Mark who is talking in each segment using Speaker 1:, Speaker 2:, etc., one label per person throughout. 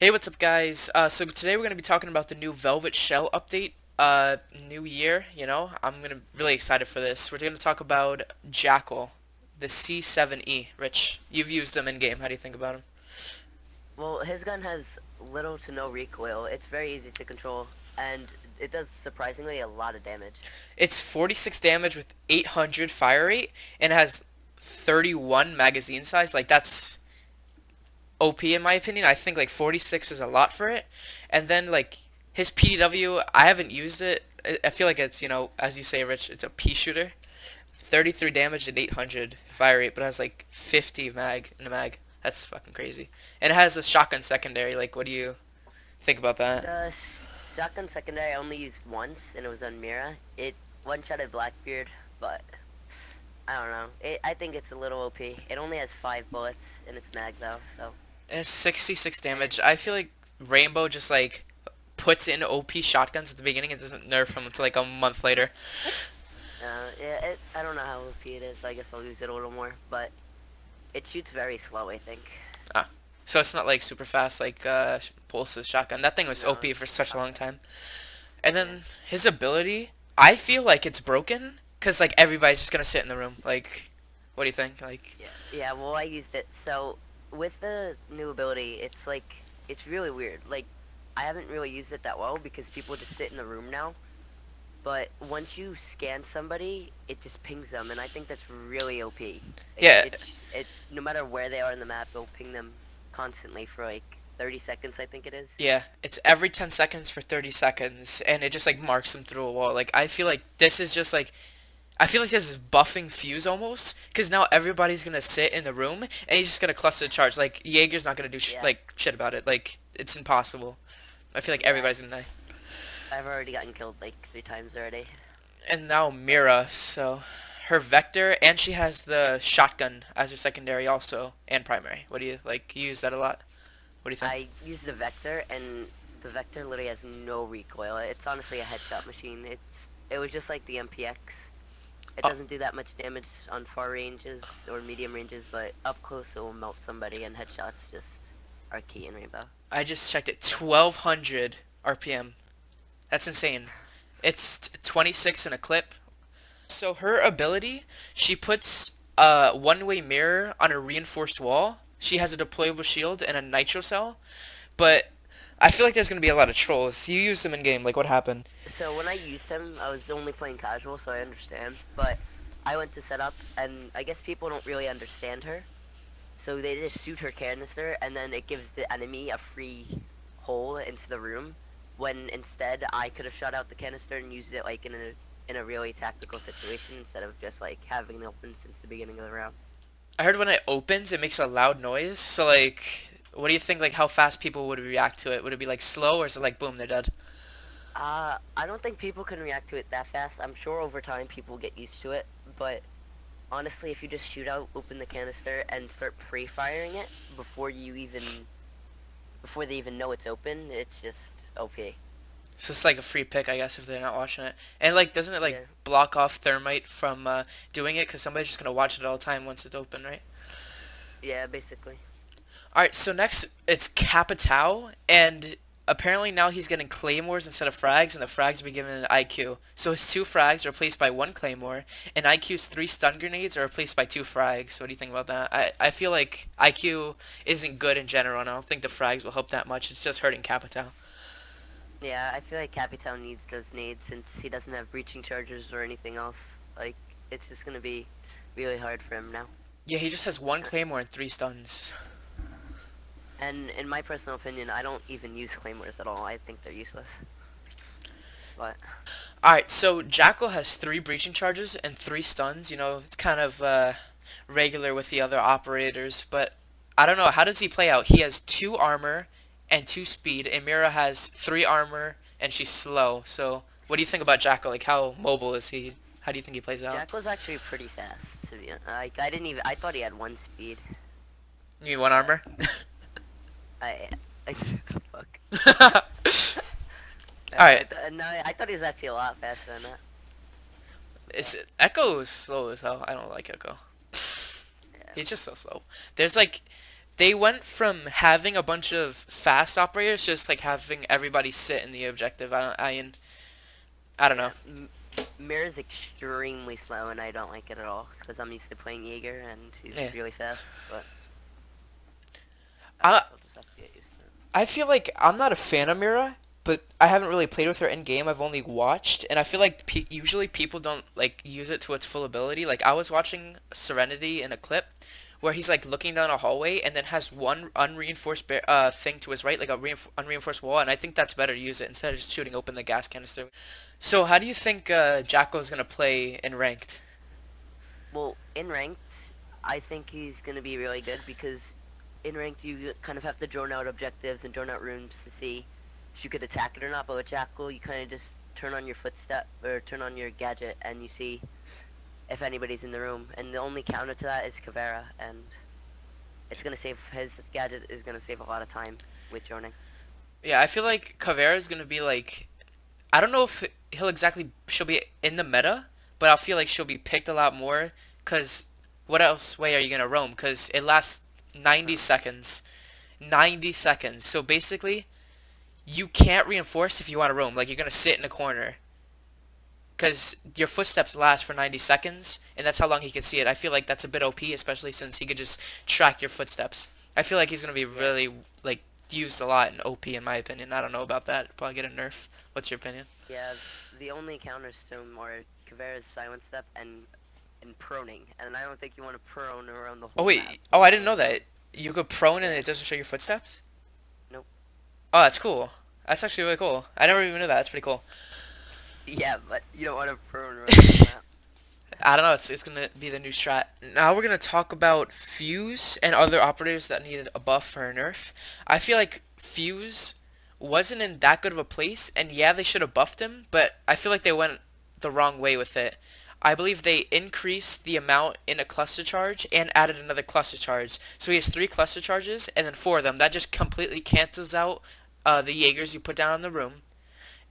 Speaker 1: Hey, what's up, guys? So today we're gonna be talking about the new Velvet Shell update. New year, I'm really excited for this. We're gonna talk about Jackal, the C7E. Rich, you've used them in game. How do you think about him?
Speaker 2: Well, his gun has little to no recoil. It's very easy to control, and it does surprisingly a lot of damage.
Speaker 1: It's 46 damage with 800 fire rate, and it has 31 magazine size. Like that's OP in my opinion. I think like 46 is a lot for it. And then like his PDW, I haven't used it. I feel like it's, as you say, Rich, it's a pea shooter. 33 damage and 800 fire rate, but it has like 50 mag in the mag. That's fucking crazy. And it has a shotgun secondary. Like, what do you think about that?
Speaker 2: The shotgun secondary I only used once, and it was on Mira. It one-shotted Blackbeard, but I don't know. I think it's a little OP. It only has 5 bullets in its mag, though, so...
Speaker 1: It's 66 damage. I feel like Rainbow just like puts in OP shotguns at the beginning and doesn't nerf them until like a month later.
Speaker 2: Yeah, I don't know how OP it is, so I guess I'll use it a little more, but it shoots very slow, I think.
Speaker 1: Ah. So it's not like super fast like Pulse's shotgun. That thing was
Speaker 2: No,
Speaker 1: OP for such a long
Speaker 2: okay.
Speaker 1: time. And
Speaker 2: Yeah.
Speaker 1: then his ability, I feel like it's broken because like everybody's just gonna sit in the room. Like, what do you think? Like,
Speaker 2: Yeah, well, I used it. So, with the new ability, it's really weird. Like, I haven't really used it that well because people just sit in the room now. But once you scan somebody, it just pings them, and I think that's really OP.
Speaker 1: yeah,
Speaker 2: No matter where they are in the map, it'll ping them constantly for like 30 seconds, I think it is.
Speaker 1: yeah. It's every 10 seconds for 30 seconds, and it just like marks them through a wall. Like, I feel like this is just like I feel like this is buffing Fuze almost, because now everybody's gonna sit in the room and he's just gonna cluster the charge. Like Jaeger's not gonna do
Speaker 2: Yeah,
Speaker 1: like shit about it. Like it's impossible. I feel like
Speaker 2: yeah,
Speaker 1: everybody's gonna die.
Speaker 2: I've already gotten killed like 3 times already.
Speaker 1: And now Mira, so her Vector, and she has the shotgun as her secondary also and primary. What do you like? You use that a lot. What do you think?
Speaker 2: I used the Vector, and the Vector literally has no recoil. It's honestly a headshot machine. It was just like the MPX. It
Speaker 1: Oh,
Speaker 2: doesn't do that much damage on far ranges or medium ranges, but up close it will melt somebody, and headshots just are key in Rainbow.
Speaker 1: I just checked it. 1200 RPM. That's insane. It's 26 in a clip. So her ability, she puts a one-way mirror on a reinforced wall. She has a deployable shield and a nitro cell, but I feel like there's gonna be a lot of trolls. You use them in game, like what happened?
Speaker 2: So when I used him, I was only playing casual, so I understand. But I went to set up, and I guess people don't really understand her. So they just shoot her canister, and then it gives the enemy a free hole into the room. When instead I could have shot out the canister and used it like in a really tactical situation instead of just like having it open since the beginning of the round.
Speaker 1: I heard when it opens, it makes a loud noise. So like, what do you think? Like how fast people would react to it? Would it be like slow, or is it like boom, they're dead?
Speaker 2: I don't think people can react to it that fast. I'm sure over time people get used to it, but honestly, if you just shoot out, open the canister, and start pre-firing it before before they even know it's open, it's just OP.
Speaker 1: So it's like a free pick, I guess, if they're not watching it. And like, doesn't it like
Speaker 2: Yeah,
Speaker 1: block off thermite from doing it? Because somebody's just gonna watch it all the time once it's open, right?
Speaker 2: yeah, basically.
Speaker 1: All right, so next it's Capitao, and apparently now he's getting claymores instead of frags, and the frags will be given an IQ. So his two frags are replaced by one claymore, and IQ's three stun grenades are replaced by two frags. What do you think about that? I feel like IQ isn't good in general, and I don't think the frags will help that much. It's just hurting Capitao.
Speaker 2: Yeah, I feel like Capitan needs those nades since he doesn't have breaching charges or anything else. Like, it's just gonna be really hard for him now.
Speaker 1: Yeah, he just has one claymore and three stuns.
Speaker 2: And in my personal opinion, I don't even use claymores at all. I think they're useless. But
Speaker 1: Alright, so Jackal has three breaching charges and three stuns. You know, it's kind of regular with the other operators, but I don't know. How does he play out? He has two armor and two speed, and Mira has three armor and she's slow. So, what do you think about Jackal? Like, how mobile is he? How do you think he plays out?
Speaker 2: Jack was actually pretty fast, to be honest. Like, I didn't even, I thought he had one speed.
Speaker 1: You mean one armor?
Speaker 2: I fuck.
Speaker 1: Alright,
Speaker 2: No, I thought he was actually a lot faster than that.
Speaker 1: it's
Speaker 2: But,
Speaker 1: Echo is slow as hell. I don't like Echo.
Speaker 2: yeah.
Speaker 1: He's just so slow. There's like they went from having a bunch of fast operators just like having everybody sit in the objective. I don't know.
Speaker 2: Yeah, Mir is extremely slow, and I don't like it at all because I'm used to playing Jaeger, and he's
Speaker 1: Yeah.
Speaker 2: really fast. But I
Speaker 1: I
Speaker 2: guess I'll just have to get used to it.
Speaker 1: I feel like I'm not a fan of Mira, but I haven't really played with her in game. I've only watched, and I feel like usually people don't like use it to its full ability. Like I was watching Serenity in a clip where he's like looking down a hallway and then has one unreinforced thing to his right, like a unreinforced wall, and I think that's better to use it instead of just shooting open the gas canister. So how do you think Jackal is gonna play in ranked?
Speaker 2: Well, in ranked, I think he's gonna be really good because in ranked you kind of have to drone out objectives and drone out rooms to see if you could attack it or not. But with Jackal, you kind of just turn on your footstep or turn on your gadget and you see if anybody's in the room. And the only counter to that is Kavera, and it's gonna save his gadget is gonna save a lot of time with droning.
Speaker 1: Yeah, I feel like Caveira is gonna be like I don't know if she'll be in the meta, but I feel like she'll be picked a lot more because what else way are you gonna roam? Because it lasts 90 seconds. 90 seconds. So basically, you can't reinforce if you want to roam. Like you're gonna sit in a corner because your footsteps last for 90 seconds, and that's how long he can see it. I feel like that's a bit OP, especially since he could just track your footsteps. I feel like he's gonna be
Speaker 2: Yeah.
Speaker 1: really like used a lot in OP in my opinion. I don't know about that. Probably get a nerf. What's your opinion?
Speaker 2: Yeah, the only counters to him are Kavera's silent step and proning, and I don't think you want to prone around the
Speaker 1: Oh
Speaker 2: whole map.
Speaker 1: wait. Oh, I didn't know that. You go prone and it doesn't show your footsteps?
Speaker 2: Nope.
Speaker 1: Oh, that's cool. That's actually really cool. I never even knew that. That's pretty cool.
Speaker 2: Yeah, but you don't want to prone around the whole map.
Speaker 1: I don't know. It's gonna be the new strat. Now we're gonna talk about Fuze and other operators that needed a buff or a nerf. I feel like Fuze wasn't in that good of a place, and yeah, they should have buffed him, but I feel like they went the wrong way with it. I believe they increased the amount in a cluster charge and added another cluster charge. So he has 3 cluster charges and then 4 of them. That just completely cancels out the Jaegers you put down in the room,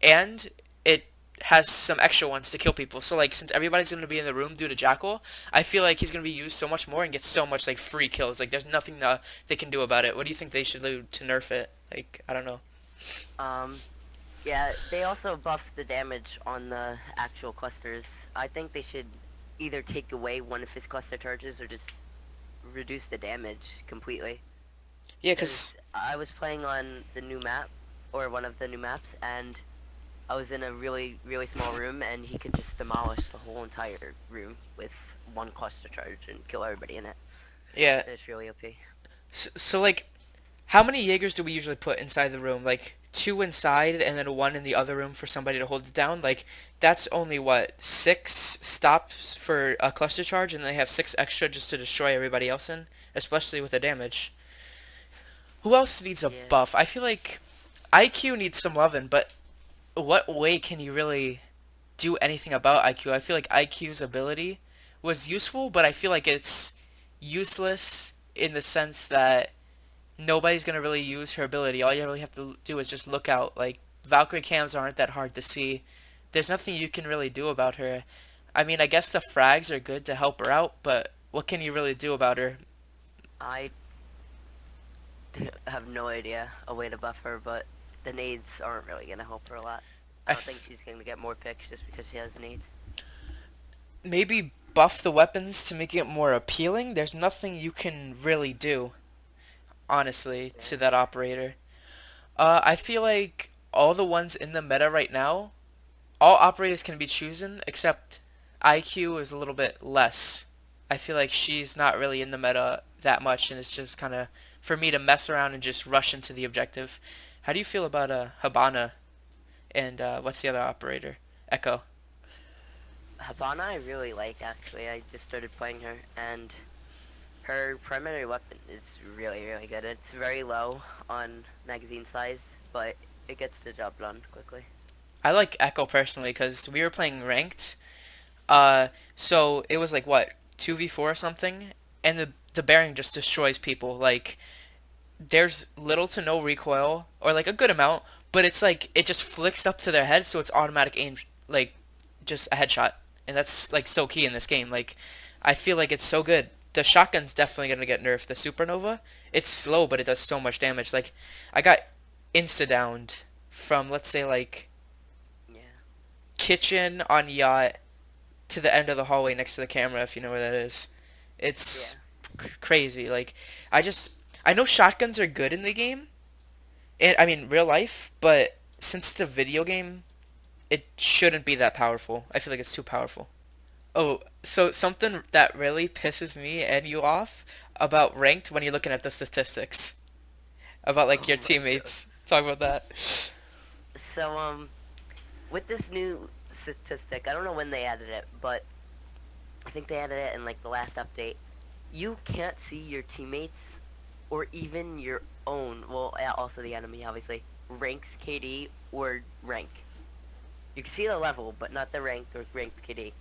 Speaker 1: and it has some extra ones to kill people. So like since everybody's gonna be in the room due to Jackal, I feel like he's gonna be used so much more and get so much like free kills. Like there's nothing they can do about it. What do you think they should do to nerf it? Like I don't know.
Speaker 2: Um, yeah, they also buffed the damage on the actual clusters. I think they should either take away one of his cluster charges or just reduce the damage completely.
Speaker 1: Yeah,
Speaker 2: Because
Speaker 1: cause
Speaker 2: I was playing on the new map, or one of the new maps, and I was in a really, really small room, and he could just demolish the whole entire room with one cluster charge and kill everybody in it.
Speaker 1: yeah.
Speaker 2: And it's really OP.
Speaker 1: So like, how many Jaegers do we usually put inside the room? Like 2 inside and then 1 in the other room for somebody to hold it down. Like that's only what 6 stops for a cluster charge, and they have 6 extra just to destroy everybody else in, especially with the damage. Who else needs a
Speaker 2: Yeah.
Speaker 1: buff? I feel like IQ needs some loving, but what way can you really do anything about IQ? I feel like IQ's ability was useful, but I feel like it's useless in the sense that nobody's gonna really use her ability. All you really have to do is just look out. Like Valkyrie cams aren't that hard to see. There's nothing you can really do about her. I mean, I guess the frags are good to help her out, but what can you really do about her?
Speaker 2: I have no idea a way to buff her, but the nades aren't really going to help her a lot. I
Speaker 1: I
Speaker 2: don't
Speaker 1: f-
Speaker 2: think she's going to get more picks just because she has nades.
Speaker 1: Maybe buff the weapons to make it more appealing. There's nothing you can really do, honestly,
Speaker 2: Yeah.
Speaker 1: to that operator. I feel like all the ones in the meta right now, all operators can be chosen except IQ is a little bit less. I feel like she's not really in the meta that much, and it's just kind of for me to mess around and just rush into the objective. How do you feel about Habana and what's the other operator? Echo.
Speaker 2: Habana I really like, actually. I just started playing her, and her primary weapon is really, really good. It's very low on magazine size, but it gets the job done quickly.
Speaker 1: I like Echo personally because we were playing ranked. So it was like what 2v4 or something, and the bearing just destroys people. Like there's little to no recoil, or like a good amount, but it's like it just flicks up to their head, so it's automatic aim, like just a headshot, and that's like so key in this game. Like I feel like it's so good. The shotgun's definitely gonna get nerfed. The supernova It's slow, but it does so much damage. Like, I got insta-downed from, let's say, like,
Speaker 2: Yeah.
Speaker 1: kitchen on yacht to the end of the hallway next to the camera, if you know where that is.
Speaker 2: Yeah.
Speaker 1: It's crazy. Like, I just, I know shotguns are good in the game, and I mean, real life, but since the video game, it shouldn't be that powerful. I feel like it's too powerful. Oh, so something that really pisses me and you off about ranked when you're looking at the statistics about like
Speaker 2: Oh
Speaker 1: your
Speaker 2: my god.
Speaker 1: teammates. Talk about that.
Speaker 2: So with this new statistic, I don't know when they added it, but I think they added it in like the last update. You can't see your teammates or even your own, well, yeah, also the enemy, obviously, ranks KD or rank. You can see the level, but not the ranked or ranked KD.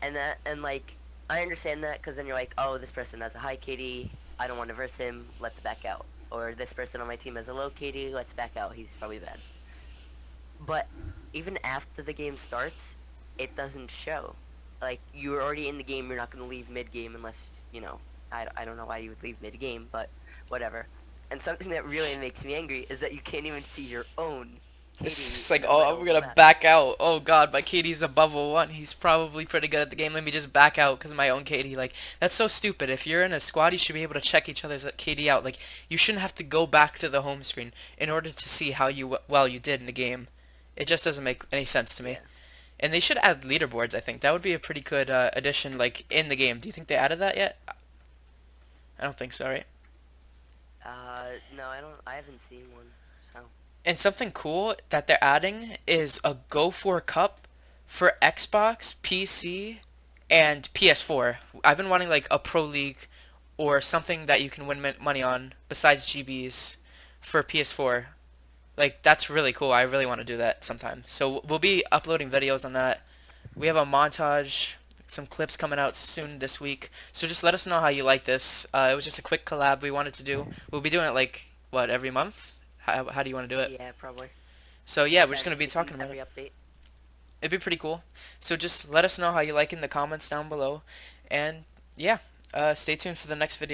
Speaker 2: And like, I understand that because then you're like, oh, this person has a high KD, I don't want to verse him, let's back out. Or this person on my team has a low KD, let's back out, he's probably bad. But even after the game starts, it doesn't show. Like, you're already in the game, you're not going to leave mid-game unless, I don't know why you would leave mid-game, but whatever. And something that really makes me angry is that you can't even see your own KD
Speaker 1: It's
Speaker 2: in
Speaker 1: like,
Speaker 2: the
Speaker 1: oh,
Speaker 2: middle
Speaker 1: I'm
Speaker 2: of the
Speaker 1: gonna
Speaker 2: map.
Speaker 1: back out. Oh God, my KD's above a one. He's probably pretty good at the game. Let me just back out because of my own KD. Like, that's so stupid. If you're in a squad, you should be able to check each other's KD out. Like, you shouldn't have to go back to the home screen in order to see how well you did in the game. It just doesn't make any sense to me.
Speaker 2: Yeah.
Speaker 1: And they should add leaderboards. I think that would be a pretty good addition, like in the game. Do you think they added that yet? I don't think so, right?
Speaker 2: No, I haven't seen one, so.
Speaker 1: And something cool that they're adding is a Go for Cup for Xbox, PC, and PS4. I've been wanting like a Pro League or something that you can win money on besides GBs for PS4. Like that's really cool. I really want to do that sometime. So we'll be uploading videos on that. We have a montage, some clips coming out soon this week. So just let us know how you like this. It was just a quick collab we wanted to do. We'll be doing it like what every month. How do you want to do it?
Speaker 2: Yeah, probably.
Speaker 1: So yeah, we're just gonna be
Speaker 2: Eventually,
Speaker 1: talking about
Speaker 2: every
Speaker 1: it.
Speaker 2: update.
Speaker 1: It'd be pretty cool. So just let us know how you like in the comments down below, and yeah, stay tuned for the next video.